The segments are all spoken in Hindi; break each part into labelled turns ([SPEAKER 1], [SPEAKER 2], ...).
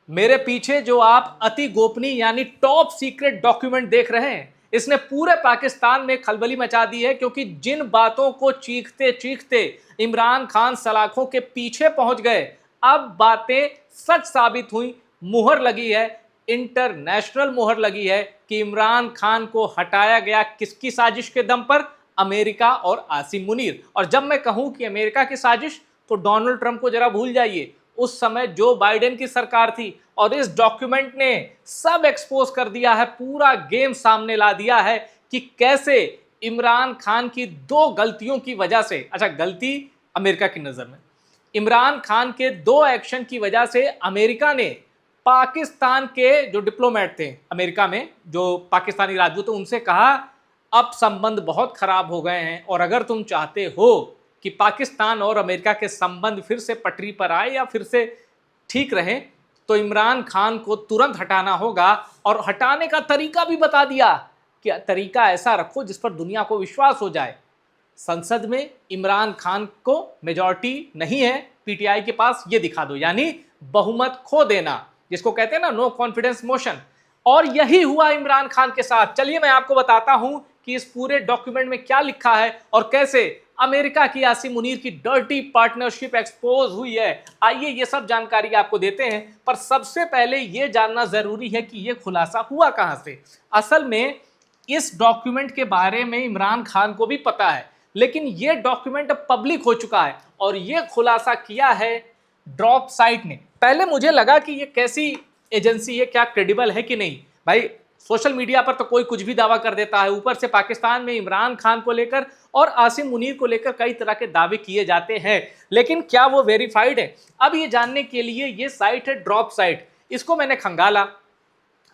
[SPEAKER 1] मेरे पीछे जो आप अति गोपनीय यानी टॉप सीक्रेट डॉक्यूमेंट देख रहे हैं, इसने पूरे पाकिस्तान में खलबली मचा दी है, क्योंकि जिन बातों को चीखते चीखते इमरान खान सलाखों के पीछे पहुंच गए, अब बातें सच साबित हुई। मुहर लगी है, इंटरनेशनल मुहर लगी है कि इमरान खान को हटाया गया किसकी साजिश के दम पर? अमेरिका और आसिम मुनीर। और जब मैं कहूं कि अमेरिका की साजिश, तो डोनाल्ड ट्रंप को जरा भूल जाइए, उस समय जो बाइडेन की सरकार थी। और इस डॉक्यूमेंट ने सब एक्सपोज कर दिया है, पूरा गेम सामने ला दिया है कि कैसे इमरान खान की दो गलतियों की वजह से, अच्छा गलती अमेरिका की नजर में, इमरान खान के दो एक्शन की वजह से अमेरिका ने पाकिस्तान के जो डिप्लोमेट थे अमेरिका में, जो पाकिस्तानी राजदूत, उनसे कहा अब संबंध बहुत खराब हो गए हैं, और अगर तुम चाहते हो कि पाकिस्तान और अमेरिका के संबंध फिर से पटरी पर आए या फिर से ठीक रहे, तो इमरान खान को तुरंत हटाना होगा। और हटाने का तरीका भी बता दिया कि तरीका ऐसा रखो जिस पर दुनिया को विश्वास हो जाए। संसद में इमरान खान को मेजॉरिटी नहीं है पीटीआई के पास, ये दिखा दो, यानी बहुमत खो देना, जिसको कहते हैं ना नो कॉन्फिडेंस मोशन। और यही हुआ इमरान खान के साथ। चलिए मैं आपको बताता हूं कि इस पूरे डॉक्यूमेंट में क्या लिखा है और कैसे अमेरिका की आसिम मुनीर की डर्टी पार्टनरशिप एक्सपोज हुई है। आइए ये सब जानकारी आपको देते हैं, पर सबसे पहले ये जानना जरूरी है कि ये खुलासा हुआ कहां से। असल में इस डॉक्यूमेंट के बारे में इमरान खान को भी पता है, लेकिन ये डॉक्यूमेंट अब पब्लिक हो चुका है और ये खुलासा किया है ड्रॉप साइट ने। पहले मुझे लगा कि ये कैसी एजेंसी है, क्या क्रेडिबल है कि नहीं। भाई सोशल मीडिया पर तो कोई कुछ भी दावा कर देता है, ऊपर से पाकिस्तान में इमरान खान को लेकर और आसिम मुनीर को लेकर कई तरह के दावे किए जाते हैं, लेकिन क्या वो वेरीफाइड है? अब ये जानने के लिए ये साइट है ड्रॉप साइट, इसको मैंने खंगाला।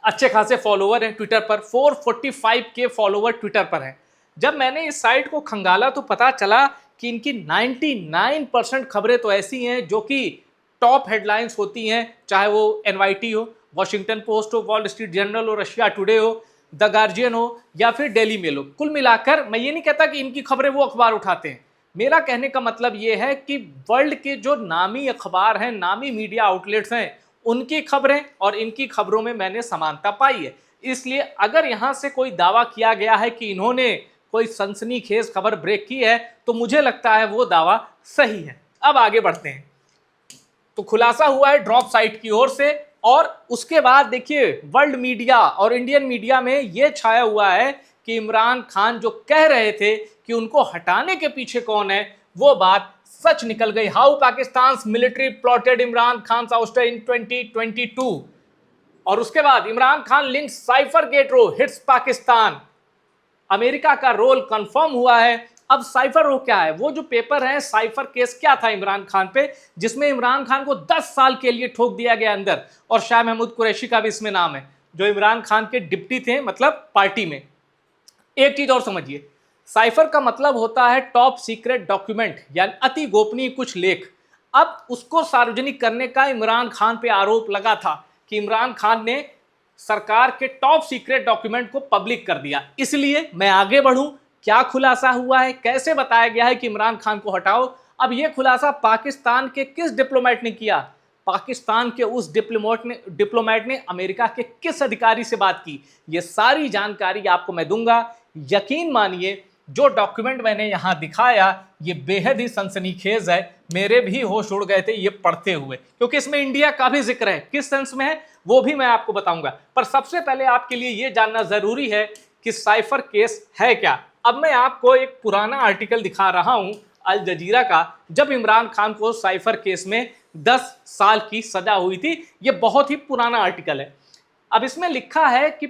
[SPEAKER 1] अच्छे खासे फॉलोवर हैं ट्विटर पर, 445 के फॉलोवर ट्विटर पर हैं। जब मैंने इस साइट को खंगाला तो पता चला कि इनकी 99% खबरें तो ऐसी हैं जो कि टॉप हेडलाइंस होती हैं, चाहे वो एनवाईटी हो, वॉशिंगटन पोस्ट हो, वॉल स्ट्रीट जर्नल हो, रशिया टुडे हो, द गार्जियन हो या फिर डेली मेल हो। कुल मिलाकर मैं ये नहीं कहता कि इनकी खबरें वो अखबार उठाते हैं, मेरा कहने का मतलब ये है कि वर्ल्ड के जो नामी अखबार हैं, नामी मीडिया आउटलेट्स हैं, उनकी खबरें और इनकी खबरों में मैंने समानता पाई है। इसलिए अगर यहाँ से कोई दावा किया गया है कि इन्होंने कोई सनसनीखेज खबर ब्रेक की है, तो मुझे लगता है वो दावा सही है। अब आगे बढ़ते हैं। तो खुलासा हुआ है ड्रॉप साइट की ओर से, और उसके बाद देखिए वर्ल्ड मीडिया और इंडियन मीडिया में यह छाया हुआ है कि इमरान खान जो कह रहे थे कि उनको हटाने के पीछे कौन है, वो बात सच निकल गई। How Pakistan military plotted Imran Khan ouster in 2022। और उसके बाद Imran Khan link cipher gate row hits Pakistan. America का रोल कंफर्म हुआ है। अब साइफर रो क्या है? वो जो पेपर है, साइफर केस क्या था इमरान खान पे, जिसमें इमरान खान को 10 साल के लिए ठोक दिया गया अंदर, और शाह महमूद कुरैशी का भी इसमें नाम है, जो इमरान खान के डिप्टी थे, मतलब पार्टी में। एक चीज और समझिए, साइफर का मतलब होता है टॉप सीक्रेट डॉक्यूमेंट, यानी अति गोपनीय कुछ लेख। अब उसको सार्वजनिक करने का इमरान खान पे आरोप लगा था कि इमरान खान ने सरकार के टॉप सीक्रेट डॉक्यूमेंट को पब्लिक कर दिया। इसलिए मैं आगे बढ़ूं, क्या खुलासा हुआ है, कैसे बताया गया है कि इमरान खान को हटाओ। अब यह खुलासा पाकिस्तान के किस डिप्लोमेट ने किया? पाकिस्तान के उस डिप्लोमेट ने अमेरिका के किस अधिकारी से बात की? यह सारी जानकारी आपको मैं दूंगा। यकीन मानिए, जो डॉक्यूमेंट मैंने यहां दिखाया ये बेहद ही सनसनीखेज है। मेरे भी होश उड़ गए थे ये पढ़ते हुए, क्योंकि इसमें इंडिया का भी जिक्र है। किस सेंस में है वो भी मैं आपको बताऊंगा, पर सबसे पहले आपके लिए ये जानना जरूरी है कि साइफर केस है क्या। अब मैं आपको एक पुराना आर्टिकल दिखा रहा हूं अल जजीरा का, जब इमरान खान को साइफर केस में 10 साल की सजा हुई थी। ये बहुत ही पुराना आर्टिकल है। अब इसमें लिखा है कि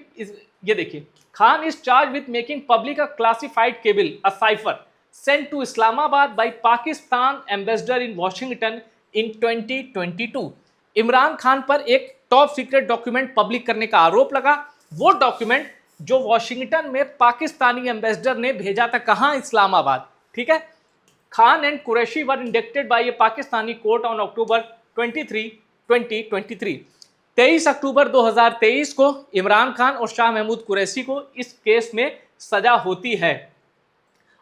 [SPEAKER 1] ये देखिए, Khan is charge with making public a classified cable a cipher sent to Islamabad by Pakistan ambassador in Washington in 2022। Imran Khan पर एक टॉप सीक्रेट डॉक्यूमेंट पब्लिक करने का आरोप लगा। वो डॉक्यूमेंट जो वॉशिंगटन में पाकिस्तानी एम्बेसडर ने भेजा था, कहां? इस्लामाबाद। ठीक है। Khan and Qureshi were indicted by a Pakistani court on October 23, 2023। 23 अक्टूबर 2023 को इमरान खान और शाह महमूद कुरैशी को इस केस में सजा होती है।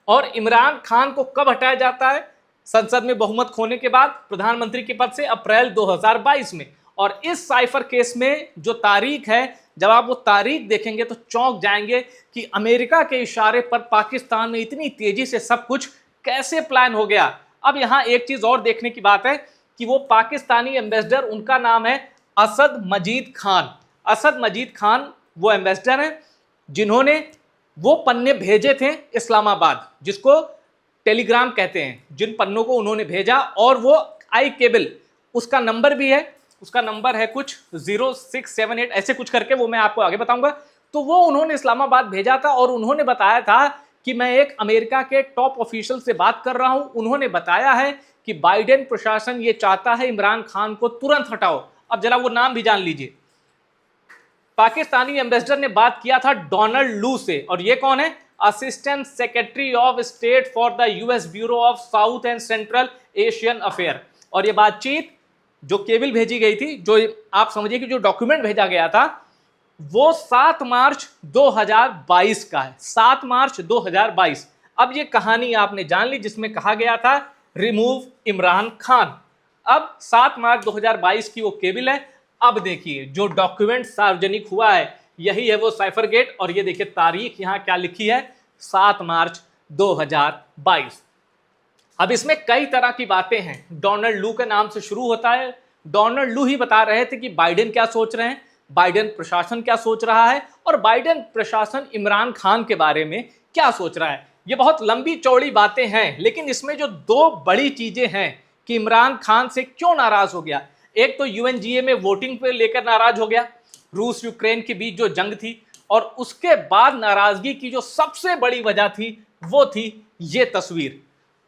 [SPEAKER 1] और इमरान खान को कब हटाया जाता है? संसद में बहुमत खोने के बाद प्रधानमंत्री के पद से अप्रैल 2022 में। और इस साइफर केस में जो तारीख है, जब आप वो तारीख देखेंगे तो चौंक जाएंगे कि अमेरिका के इशारे पर पाकिस्तान में इतनी तेजी से सब कुछ कैसे प्लान हो गया। अब यहां एक चीज और देखने की बात है कि वो पाकिस्तानी एम्बेसडर, उनका नाम है असद मजीद खान। असद मजीद खान वो एम्बेसडर हैं जिन्होंने वो पन्ने भेजे थे इस्लामाबाद, जिसको टेलीग्राम कहते हैं, जिन पन्नों को उन्होंने भेजा, और वो आई केबल, उसका नंबर भी है, उसका नंबर है कुछ 0678 ऐसे कुछ करके, वो मैं आपको आगे बताऊंगा। तो वो उन्होंने इस्लामाबाद भेजा था और उन्होंने बताया था कि मैं एक अमेरिका के टॉप ऑफिशियल से बात कर रहा हूं। उन्होंने बताया है कि बाइडेन प्रशासन ये चाहता है इमरान खान को तुरंत हटाओ। अब जरा वो नाम भी जान लीजिए। पाकिस्तानी एम्बेसडर ने बात किया था डोनाल्ड लू से, और ये कौन है? Assistant secretary of state for the US bureau of south and central Asian affair. और ये बातचीत जो केबल भेजी गई थी, जो आप समझिए कि जो डॉक्यूमेंट भेजा गया था, वो 7 मार्च 2022 का है। 7 मार्च 2022। अब ये कहानी आपने जान ली जिसमें कहा गया था रिमूव इमरान खान। अब 7 मार्च 2022 की वो केबल है। अब देखिए जो डॉक्यूमेंट सार्वजनिक हुआ है, यही है वो साइफर गेट। और ये देखिए तारीख यहां क्या लिखी है, 7 मार्च 2022। अब इसमें कई तरह की बातें हैं। डोनाल्ड लू के नाम से शुरू होता है। डोनाल्ड लू ही बता रहे थे कि बाइडेन क्या सोच रहे हैं, बाइडेन प्रशासन क्या सोच रहा है, और बाइडेन प्रशासन इमरान खान के बारे में क्या सोच रहा है। ये बहुत लंबी चौड़ी बातें हैं, लेकिन इसमें जो 2 बड़ी चीजें हैं कि इमरान खान से क्यों नाराज हो गया। एक तो यूएनजीए में वोटिंग पे लेकर नाराज हो गया, रूस यूक्रेन के बीच जो जंग थी, और उसके बाद नाराजगी की जो सबसे बड़ी वजह थी वो थी ये तस्वीर।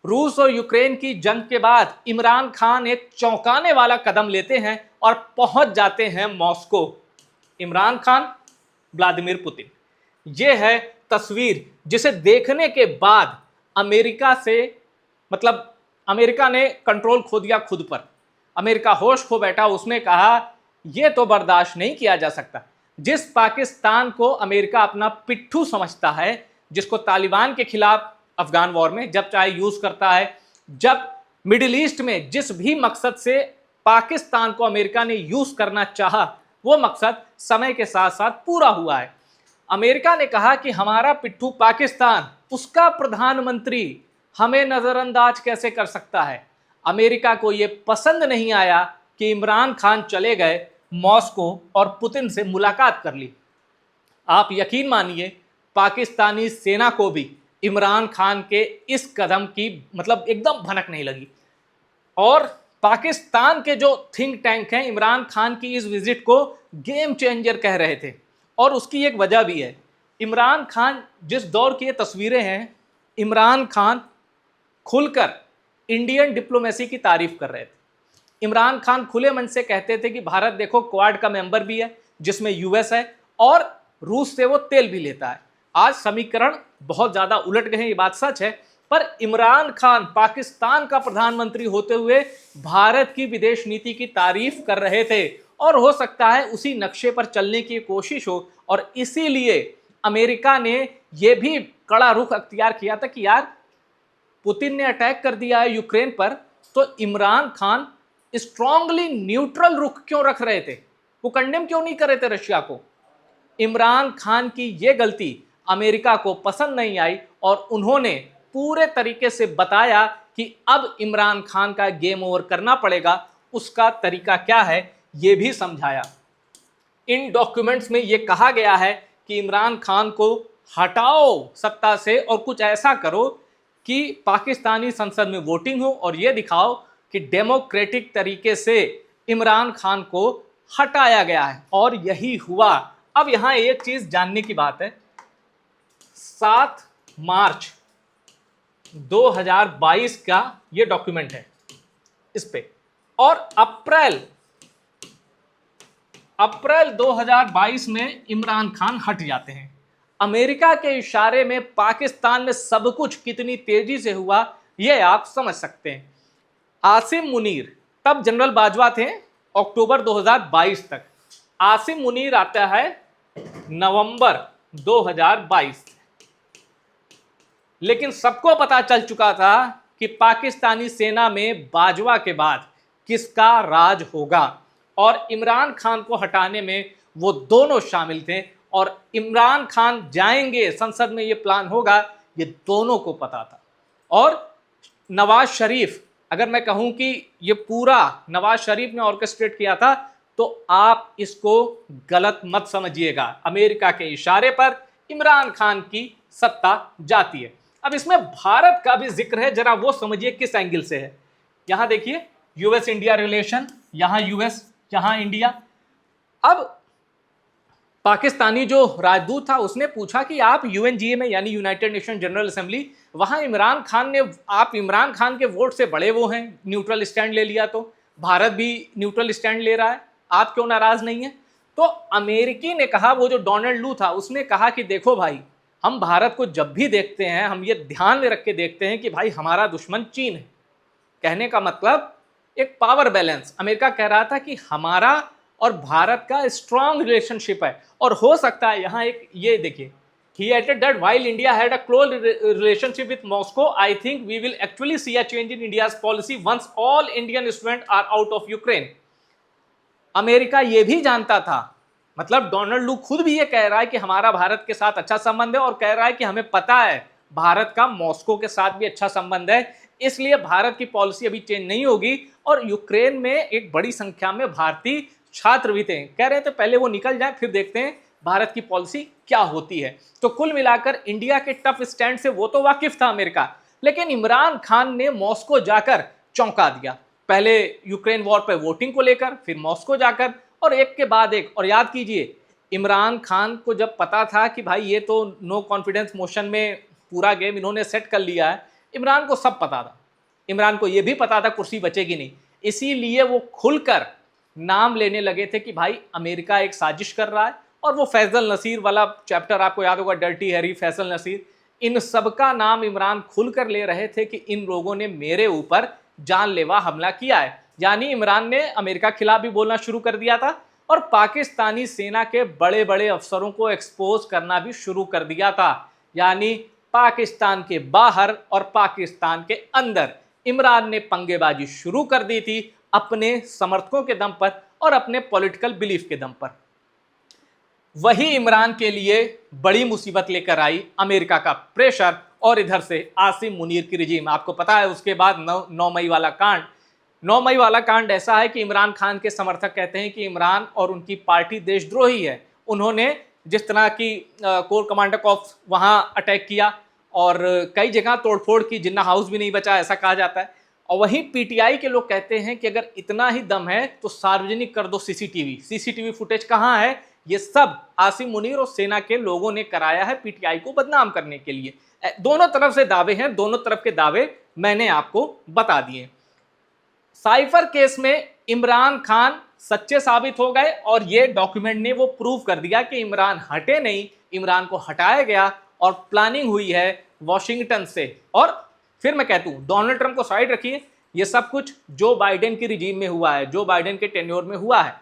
[SPEAKER 1] रूस और यूक्रेन की जंग के बाद इमरान खान एक चौंकाने वाला कदम लेते हैं और पहुंच जाते हैं Moscow. Imran Khan, Vladimir Putin, ये है तस्वीर जिसे देखने के बाद अमेरिका से, मतलब अमेरिका ने कंट्रोल खो दिया खुद पर। अमेरिका होश खो बैठा। उसने कहा यह तो बर्दाश्त नहीं किया जा सकता। जिस पाकिस्तान को अमेरिका अपना पिट्ठू समझता है, जिसको तालिबान के खिलाफ अफगान वॉर में जब चाहे यूज करता है, जब मिडिल ईस्ट में जिस भी मकसद से पाकिस्तान को अमेरिका ने यूज करना चाहा, वो मकसद समय के साथ साथ पूरा हुआ है। अमेरिका ने कहा कि हमारा पिट्ठू पाकिस्तान, उसका प्रधानमंत्री हमें नजरअंदाज कैसे कर सकता है। अमेरिका को यह पसंद नहीं आया कि इमरान खान चले गए मॉस्को और पुतिन से मुलाकात कर ली। आप यकीन मानिए पाकिस्तानी सेना को भी इमरान खान के इस कदम की मतलब एकदम भनक नहीं लगी। और पाकिस्तान के जो थिंक टैंक हैं इमरान खान की इस विजिट को गेम चेंजर कह रहे थे, और उसकी एक वजह भी है। इमरान खान जिस दौर की ये तस्वीरें हैं, इमरान खान खुलकर इंडियन डिप्लोमेसी की तारीफ कर रहे थे। इमरान खान खुले मन से कहते थे कि भारत देखो क्वाड का मेंबर भी है, जिसमें यूएस है, और रूस से वो तेल भी लेता है। आज समीकरण बहुत ज्यादा उलट गए हैं, ये बात सच है। पर इमरान खान पाकिस्तान का प्रधानमंत्री होते हुए भारत की विदेश नीति की तारीफ कर रहे थे, और हो सकता है उसी नक्शे पर चलने की कोशिश हो। और इसीलिए अमेरिका ने यह भी कड़ा रुख अख्तियार किया था कि यार पुतिन ने अटैक कर दिया है यूक्रेन पर, तो इमरान खान स्ट्रांगली न्यूट्रल रुख क्यों रख रहे थे, वो कंडेम क्यों नहीं कर रहे थे रशिया को। इमरान खान की यह गलती अमेरिका को पसंद नहीं आई, और उन्होंने पूरे तरीके से बताया कि अब इमरान खान का गेम ओवर करना पड़ेगा। उसका तरीका क्या है यह भी समझाया। इन डॉक्यूमेंट्स में यह कहा गया है कि इमरान खान को हटाओ सत्ता से, और कुछ ऐसा करो कि पाकिस्तानी संसद में वोटिंग हो, और यह दिखाओ कि डेमोक्रेटिक तरीके से इमरान खान को हटाया गया है, और यही हुआ। अब यहां एक चीज जानने की बात है, 7 मार्च 2022 का यह डॉक्यूमेंट है इस पे, और अप्रैल 2022 में इमरान खान हट जाते हैं। अमेरिका के इशारे में पाकिस्तान में सब कुछ कितनी तेजी से हुआ यह आप समझ सकते हैं। आसिम मुनीर, तब जनरल बाजवा थे अक्टूबर 2022 तक। आसिम मुनीर आता है नवंबर 2022। लेकिन सबको पता चल चुका था कि पाकिस्तानी सेना में बाजवा के बाद किसका राज होगा, और इमरान खान को हटाने में वो दोनों शामिल थे। और इमरान खान जाएंगे संसद में, ये प्लान होगा, ये दोनों को पता था। और नवाज शरीफ, अगर मैं कहूं कि ये पूरा नवाज शरीफ ने ऑर्केस्ट्रेट किया था, तो आप इसको गलत मत समझिएगा। अमेरिका के इशारे पर इमरान खान की सत्ता जाती है। अब इसमें भारत का भी जिक्र है, जरा वो समझिए किस एंगल से है। यहां देखिए यूएस इंडिया रिलेशन, यहां यूएस, यहां इंडिया। अब पाकिस्तानी जो राजदूत था उसने पूछा कि आप यूएनजीए में, यानी यूनाइटेड नेशन जनरल असेंबली, वहां इमरान खान ने, आप इमरान खान के वोट से बड़े वो हैं, न्यूट्रल स्टैंड ले लिया, तो भारत भी न्यूट्रल स्टैंड ले रहा है, आप क्यों नाराज नहीं है? तो अमेरिकी ने कहा, वो जो डोनाल्ड लू था उसने कहा कि देखो भाई, हम भारत को जब भी देखते हैं हम ये ध्यान में रख के देखते हैं कि भाई हमारा दुश्मन चीन है। कहने का मतलब एक पावर बैलेंस। अमेरिका कह रहा था कि हमारा और भारत का स्ट्रांग रिलेशनशिप है, और हो सकता है यहां एक ये देखिए, he added that while India had a close relationship with Moscow, I think we will actually see a change in India's policy once all Indian students are out of Ukraine. America ये भी जानता था, मतलब डोनाल्ड लू खुद भी ये कह रहा है कि हमारा भारत के साथ अच्छा संबंध है, और कह रहा है कि हमें पता है भारत का मॉस्को के साथ भी अच्छा संबंध है, इसलिए भारत की पॉलिसी अभी चेंज नहीं होगी। और यूक्रेन में एक बड़ी संख्या में भारतीय छात्र भी थे, कह रहे थे पहले वो निकल जाए फिर देखते हैं भारत की पॉलिसी क्या होती है। तो कुल मिलाकर इंडिया के टफ स्टैंड से वो तो वाकिफ था अमेरिका, लेकिन इमरान खान ने मॉस्को जाकर चौंका दिया। पहले यूक्रेन वॉर पे वोटिंग को लेकर, फिर मॉस्को जाकर, और एक के बाद एक। और याद कीजिए, इमरान खान को जब पता था कि भाई ये तो नो कॉन्फिडेंस मोशन में पूरा गेम इन्होंने सेट कर लिया है, इमरान को सब पता था। इमरान को ये भी पता था कुर्सी बचेगी नहीं, इसीलिए वो खुलकर नाम लेने लगे थे कि भाई अमेरिका एक साजिश कर रहा है। और वो फैसल नसीर वाला चैप्टर आपको याद होगा, डर्टी हैरी, फैसल नसीर, इन सबका नाम इमरान खुलकर ले रहे थे कि इन लोगों ने मेरे ऊपर जानलेवा हमला किया है। यानी इमरान ने अमेरिका के खिलाफ भी बोलना शुरू कर दिया था, और पाकिस्तानी सेना के बड़े बड़े अफसरों को एक्सपोज करना भी शुरू कर दिया था। यानी पाकिस्तान के बाहर और पाकिस्तान के अंदर इमरान ने पंगेबाजी शुरू कर दी थी, अपने समर्थकों के दम पर और अपने पॉलिटिकल बिलीफ के दम पर। वही इमरान के लिए बड़ी मुसीबत लेकर आई अमेरिका का प्रेशर, और इधर से आसिम मुनीर की रिजीम। आपको पता है उसके बाद 9 मई वाला कांड। 9 मई वाला कांड ऐसा है कि इमरान खान के समर्थक कहते हैं कि इमरान और उनकी पार्टी देशद्रोही है। उन्होंने जिस तरह की कोर कमांडर कॉर्प्स वहां अटैक किया, और कई जगह तोड़फोड़ की, जिन्ना हाउस भी नहीं बचा ऐसा कहा जाता है। और वहीं पीटीआई के लोग कहते हैं कि अगर इतना ही दम है तो सार्वजनिक कर दो सीसीटीवी फुटेज कहाँ है। ये सब आसिम मुनीर और सेना के लोगों ने कराया है पीटीआई को बदनाम करने के लिए। दोनों तरफ से दावे हैं, दोनों तरफ के दावे मैंने आपको बता दिए। साइफर केस में इमरान खान सच्चे साबित हो गए, और ये डॉक्यूमेंट ने वो प्रूव कर दिया कि इमरान हटे नहीं, इमरान को हटाया गया, और प्लानिंग हुई है वॉशिंगटन से। और फिर मैं कहता हूं, डोनाल्ड ट्रंप को साइड रखिए, ये सब कुछ जो बाइडेन की रिजीम में हुआ है, जो बाइडेन के टेन्योर में हुआ है।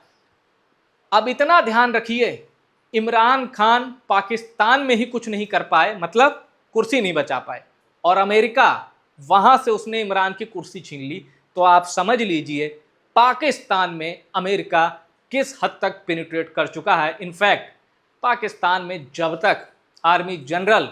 [SPEAKER 1] अब इतना ध्यान रखिए, इमरान खान पाकिस्तान में ही कुछ नहीं कर पाए, मतलब कुर्सी नहीं बचा पाए, और अमेरिका वहां से उसने इमरान की कुर्सी छीन ली। तो आप समझ लीजिए पाकिस्तान में अमेरिका किस हद तक पेनिट्रेट कर चुका है। इनफैक्ट पाकिस्तान में जब तक आर्मी जनरल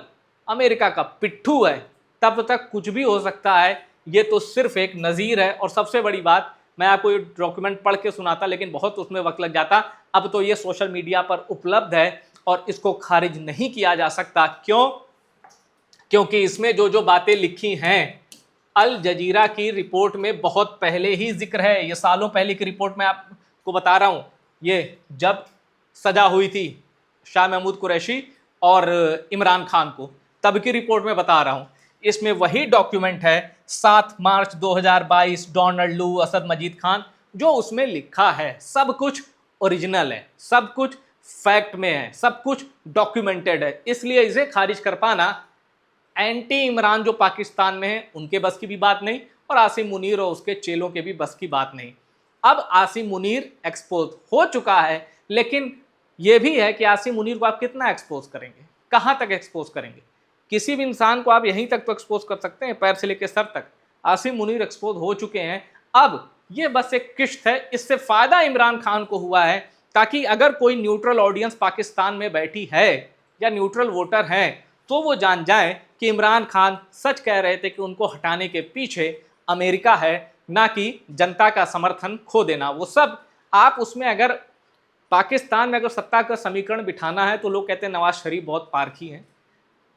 [SPEAKER 1] अमेरिका का पिट्ठू है, तब तक कुछ भी हो सकता है। ये तो सिर्फ एक नज़ीर है। और सबसे बड़ी बात, मैं आपको ये डॉक्यूमेंट पढ़ के सुनाता, लेकिन बहुत उसमें वक्त लग जाता। अब तो ये सोशल मीडिया पर उपलब्ध है और इसको खारिज नहीं किया जा सकता। क्यों? क्योंकि इसमें जो जो बातें लिखी हैं अल जजीरा की रिपोर्ट में बहुत पहले ही जिक्र है। ये सालों पहले की रिपोर्ट में आपको बता रहा हूँ, ये जब सजा हुई थी शाह महमूद कुरैशी और इमरान खान को, तब की रिपोर्ट में बता रहा हूँ। इसमें वही डॉक्यूमेंट है 7 मार्च 2022, डोनाल्ड लू, असद मजीद खान, जो उसमें लिखा है सब कुछ ओरिजिनल है, सब कुछ फैक्ट में है, सब कुछ डॉक्यूमेंटेड है। इसलिए इसे खारिज कर पाना एंटी इमरान जो पाकिस्तान में है उनके बस की भी बात नहीं, और आसिम मुनीर और उसके चेलों के भी बस की बात नहीं। अब आसिम मुनीर एक्सपोज हो चुका है, लेकिन यह भी है कि आसिम मुनीर को आप कितना एक्सपोज करेंगे, कहां तक एक्सपोज करेंगे। किसी भी इंसान को आप यहीं तक तो एक्सपोज कर सकते हैं, पैर से लेकर सर तक। आसिम मुनीर एक्सपोज हो चुके हैं। अब ये बस एक किश्त है, इससे फायदा इमरान खान को हुआ है ताकि अगर कोई न्यूट्रल ऑडियंस पाकिस्तान में बैठी है या न्यूट्रल वोटर हैं तो वो जान जाए कि इमरान खान सच कह रहे थे कि उनको हटाने के पीछे अमेरिका है, ना कि जनता का समर्थन खो देना। वो सब आप उसमें अगर पाकिस्तान में अगर सत्ता का समीकरण बिठाना है तो लोग कहते हैं नवाज शरीफ बहुत पारखी हैं।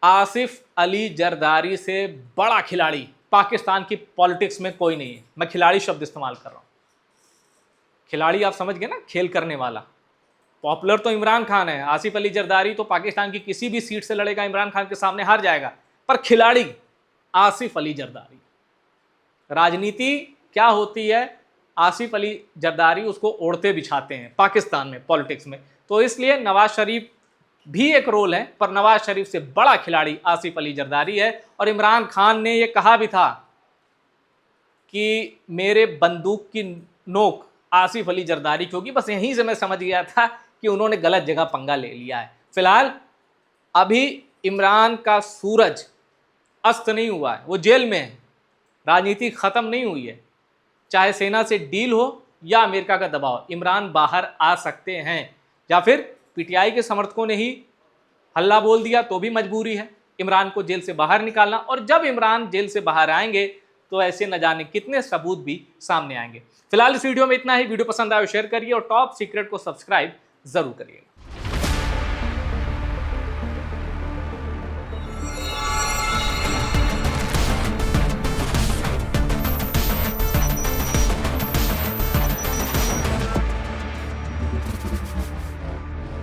[SPEAKER 1] आसिफ अली जरदारी से बड़ा खिलाड़ी पाकिस्तान की पॉलिटिक्स में कोई नहीं है। मैं खिलाड़ी शब्द इस्तेमाल कर रहा हूं। खिलाड़ी आप समझ गए ना, खेल करने वाला। पॉपुलर तो इमरान खान है, आसिफ अली जरदारी तो पाकिस्तान की किसी भी सीट से लड़ेगा, इमरान खान के सामने हार जाएगा, पर खिलाड़ी आसिफ अली जरदारी। राजनीति क्या होती है, आसिफ अली जरदारी उसको ओढ़ते बिछाते हैं पाकिस्तान में पॉलिटिक्स में। तो इसलिए नवाज शरीफ भी एक रोल है, पर नवाज शरीफ से बड़ा खिलाड़ी आसिफ अली जरदारी है। और इमरान खान ने यह कहा भी था कि मेरे बंदूक की नोक आसिफ अली जरदारी की होगी। बस यहीं से मैं समझ गया था कि उन्होंने गलत जगह पंगा ले लिया है। फिलहाल अभी इमरान का सूरज अस्त नहीं हुआ है, वो जेल में है, राजनीति खत्म नहीं हुई है। चाहे सेना से डील हो या अमेरिका का दबाव, इमरान बाहर आ सकते हैं। या फिर पीटीआई के समर्थकों ने ही हल्ला बोल दिया तो भी मजबूरी है इमरान को जेल से बाहर निकालना। और जब इमरान जेल से बाहर आएंगे तो ऐसे न जाने कितने सबूत भी सामने आएंगे। फिलहाल इस वीडियो में इतना ही। वीडियो पसंद आए शेयर करिए और टॉप सीक्रेट को सब्सक्राइब जरूर करिएगा।